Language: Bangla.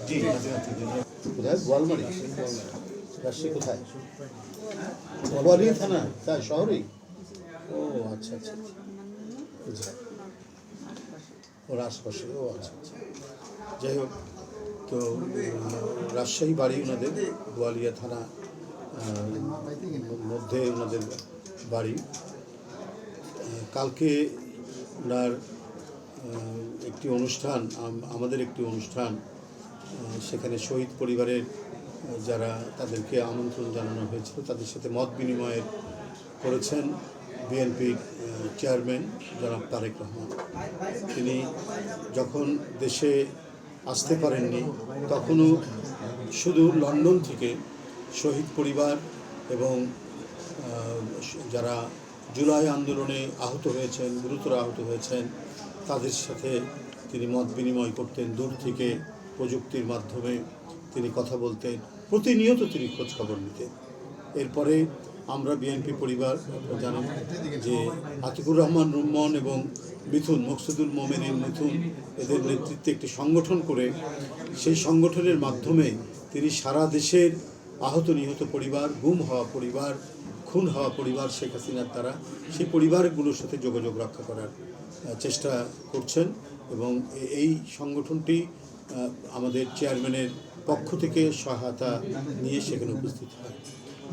জি কোথায় গোয়ালমারি রাজশাহী কোথায় গোয়ালিয়া থানা তাই শহরেই ও আচ্ছা আচ্ছা আচ্ছা ওর আশপাশে ও আচ্ছা আচ্ছা যাই হোক তো রাজশাহী বাড়ি ওনাদের গোয়ালিয়া থানা মধ্যে ওনাদের বাড়ি কালকে ওনার একটি অনুষ্ঠান আমাদের একটি অনুষ্ঠান সেখানে শহীদ পরিবারের যারা তাদেরকে আমন্ত্রণ জানানো হয়েছিল তাদের সাথে মত বিনিময় করেছেন বিএনপির চেয়ারম্যান জনাব তারেক রহমান। তিনি যখন দেশে আসতে পারেননি তখনও শুধু লন্ডন থেকে শহীদ পরিবার এবং যারা জুলাই আন্দোলনে আহত হয়েছেন গুরুতর আহত হয়েছেন তাদের সাথে তিনি মত বিনিময় করতেন, দূর থেকে প্রযুক্তির মাধ্যমে তিনি কথা বলতেন, প্রতিনিয়ত তিনি খোঁজখবর নিতেন। এরপরে আমরা বিএনপি পরিবার জানেন যে আতিকুর রহমান রুম্মন এবং মিথুন মকসুদুল মোমেনিন মিথুন এদের নেতৃত্বে একটি সংগঠন করে সেই সংগঠনের মাধ্যমে তিনি সারা দেশের আহত নিহত পরিবার, গুম হওয়া পরিবার, খুন হওয়া পরিবার শেখ হাসিনার দ্বারা সেই পরিবারগুলোর সাথে যোগাযোগ রক্ষা করার চেষ্টা করছেন এবং এই সংগঠনটি আমাদের চেয়ারম্যানের পক্ষ থেকে সহায়তা নিয়ে সেখানে উপস্থিত হয়।